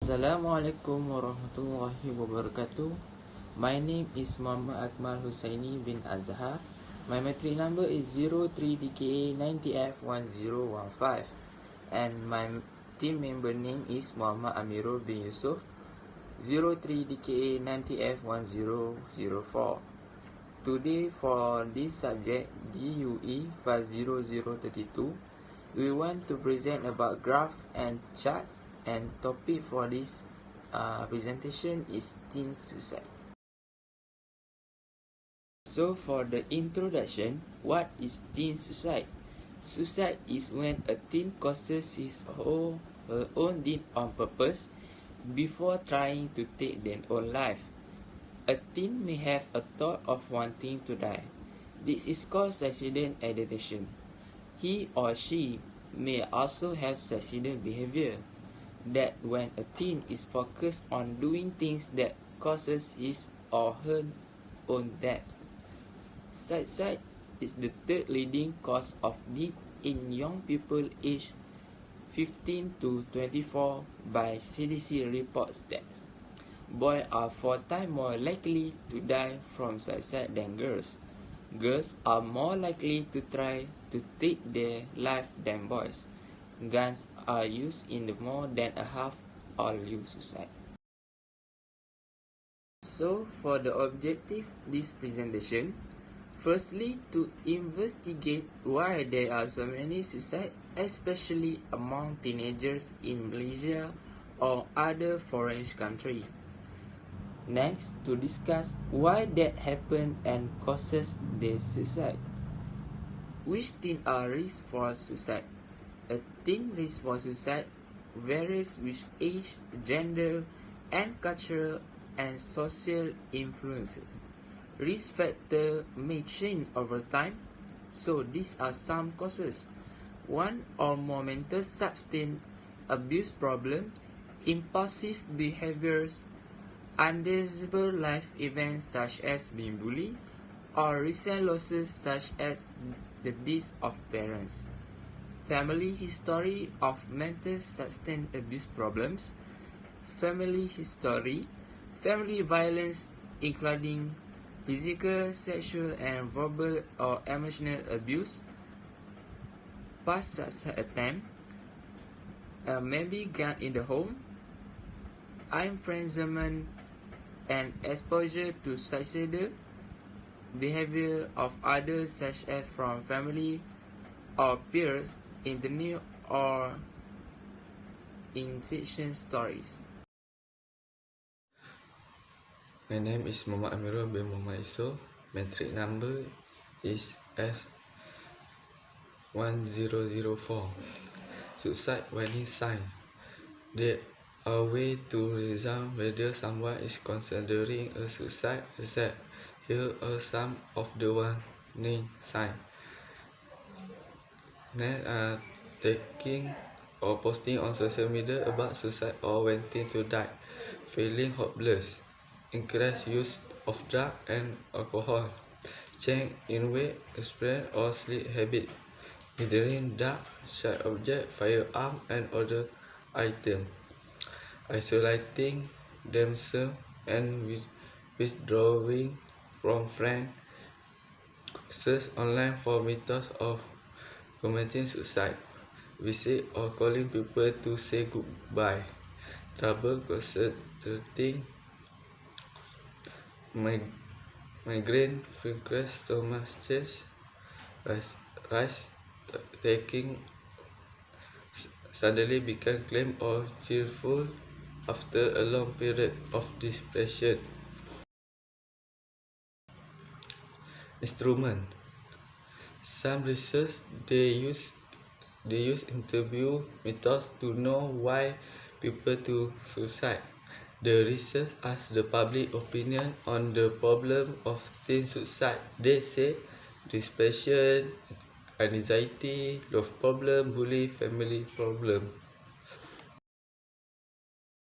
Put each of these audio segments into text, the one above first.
Assalamualaikum warahmatullahi wabarakatuh. My name is Muhammad Akmal Hussaini bin Azhar. My matric number is 03DKA90F1015 and my team member name is Muhammad Amirul bin Yussof 03DKA90F1004. Today for this subject DUE 50032, we want to present about graph and charts, and topic for this presentation is teen suicide. So for the introduction, what is teen suicide? Suicide is when a teen causes his or her own deed on purpose before trying to take their own life. A teen may have a thought of wanting to die. This is called suicidal ideation. He or she may also have suicidal behavior. That when a teen is focused on doing things that causes his or her own death. Suicide is the third leading cause of death in young people aged 15 to 24 by CDC reports that boys are 4 times more likely to die from suicide than girls. Girls are more likely to try to take their life than boys. Guns are used in more than a half all youth suicide. So for the objective this presentation, firstly to investigate why there are so many suicides, especially among teenagers in Malaysia or other foreign countries. Next, to discuss why that happen and causes the suicide. Which teen are risk for suicide? A teen risk for suicide varies with age, gender, and cultural and social influences. Risk factor may change over time, so these are some causes. One or more mental substance abuse problem, impulsive behaviors, undesirable life events such as being bullied, or recent losses such as the death of parents. Family history of mental substance abuse problems. Family history, family violence including physical, sexual, and verbal or emotional abuse. Past suicide attempt, maybe gun in the home, imprisonment, and exposure to suicidal behavior of others such as from family or peers in the news or in fiction stories. My name is Muhammad Amirul bin Muhammad Yussof. Matric number is S1004. Suicide warning sign. There are ways to reason whether someone is considering a suicide attempt. Here are some of the warning signs. Next are taking or posting on social media about suicide or wanting to die. Feeling hopeless. Increased use of drugs and alcohol. Change in weight, expression or sleep habit. Hindering dark, sharp objects, firearms and other items. Isolating themselves and withdrawing from friends. Search online for methods of committing suicide. Visit or calling people to say goodbye. Trouble concentrating. Migraine, frequent stomach chest, rise taking, suddenly become calm or cheerful after a long period of depression. Instrument. Some research they use interview methods to know why people do suicide. The research asks the public opinion on the problem of teen suicide. They say depression, anxiety, love problem, bullying, family problem.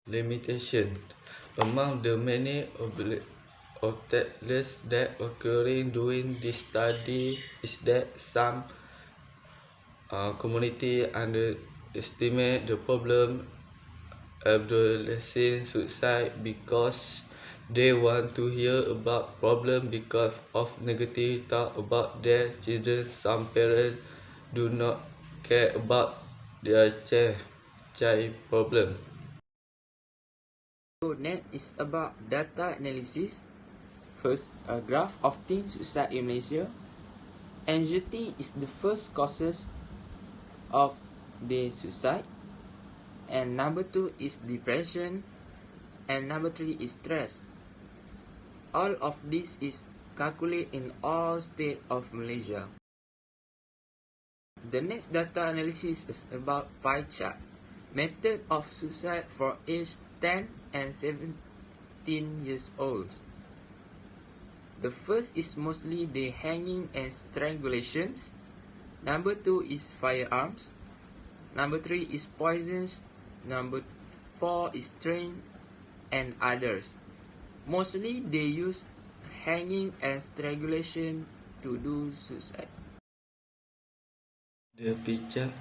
Limitation. Among the many obstacles that occurring during this study is that some community underestimate the problem adolescent suicide because they want to hear about problem because of negative talk about their children. Some parents do not care about their child problem. So next is about data analysis. First, a graph of teen suicide in Malaysia. Anxiety is the first causes of the suicide, and number 2 is depression, and number 3 is stress. All of this is calculated in all states of Malaysia. The next data analysis is about pie chart. Method of suicide for age 10 and 17 years old. The first is mostly the hanging and strangulations. Number 2 is firearms. Number 3 is poisons. Number 4 is train and others. Mostly they use hanging and strangulation to do suicide. The picture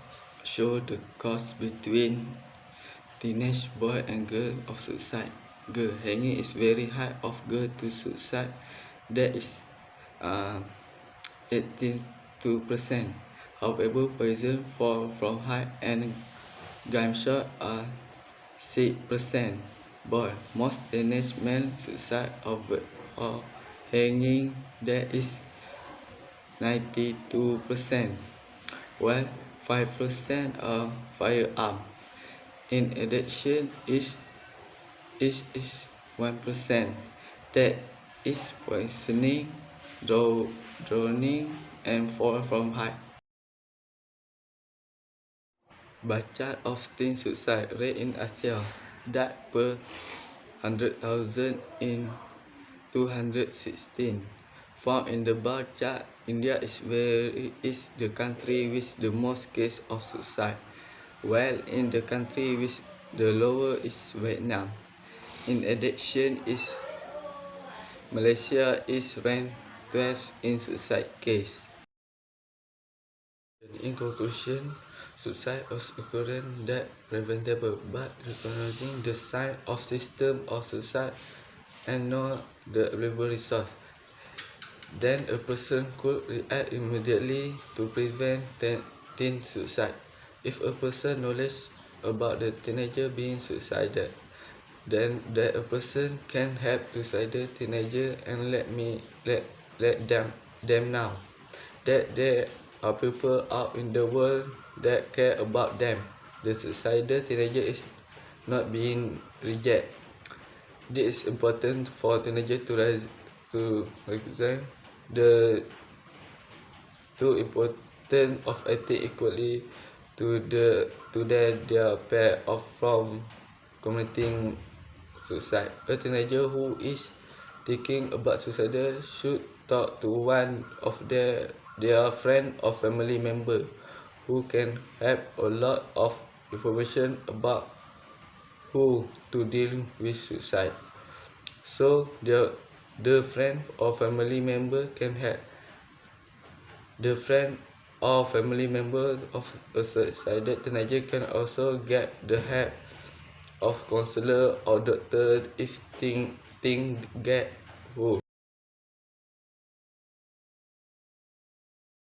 shows the cause between teenage boy and girl of suicide. Girl hanging is very high of girl to suicide. That is 82%. However, poison fall from high and gunshot are 6%. Boy, most teenage men suicide or hanging, that is 92%, while 5% are firearm. In addition, is 1%. That is poisoning, drowning, and fall from height. By chart of teen suicide rate in Asia, that per 100,000 in 2016. Found in the bar chart, India is the country with the most case of suicide, while in the country with the lower is Vietnam. In addition, Malaysia is ranked 12th in suicide case. In conclusion, suicide is occurrence that preventable, but recognizing the sign of system of suicide and know the available resource, then a person could react immediately to prevent teen suicide. If a person knows about the teenager being suicidal, then that a person can help suicidal teenager and let them know that there are people out in the world that care about them. The suicidal teenager is not being rejected. This is important for teenager to represent the two important of acting equally to their pair of from committing suicide. A teenager who is thinking about suicide should talk to one of their friend or family member who can have a lot of information about who to deal with suicide. So the friend or family member can help. The friend or family member of a suicidal teenager can also get the help of counselor or doctor if things get worse.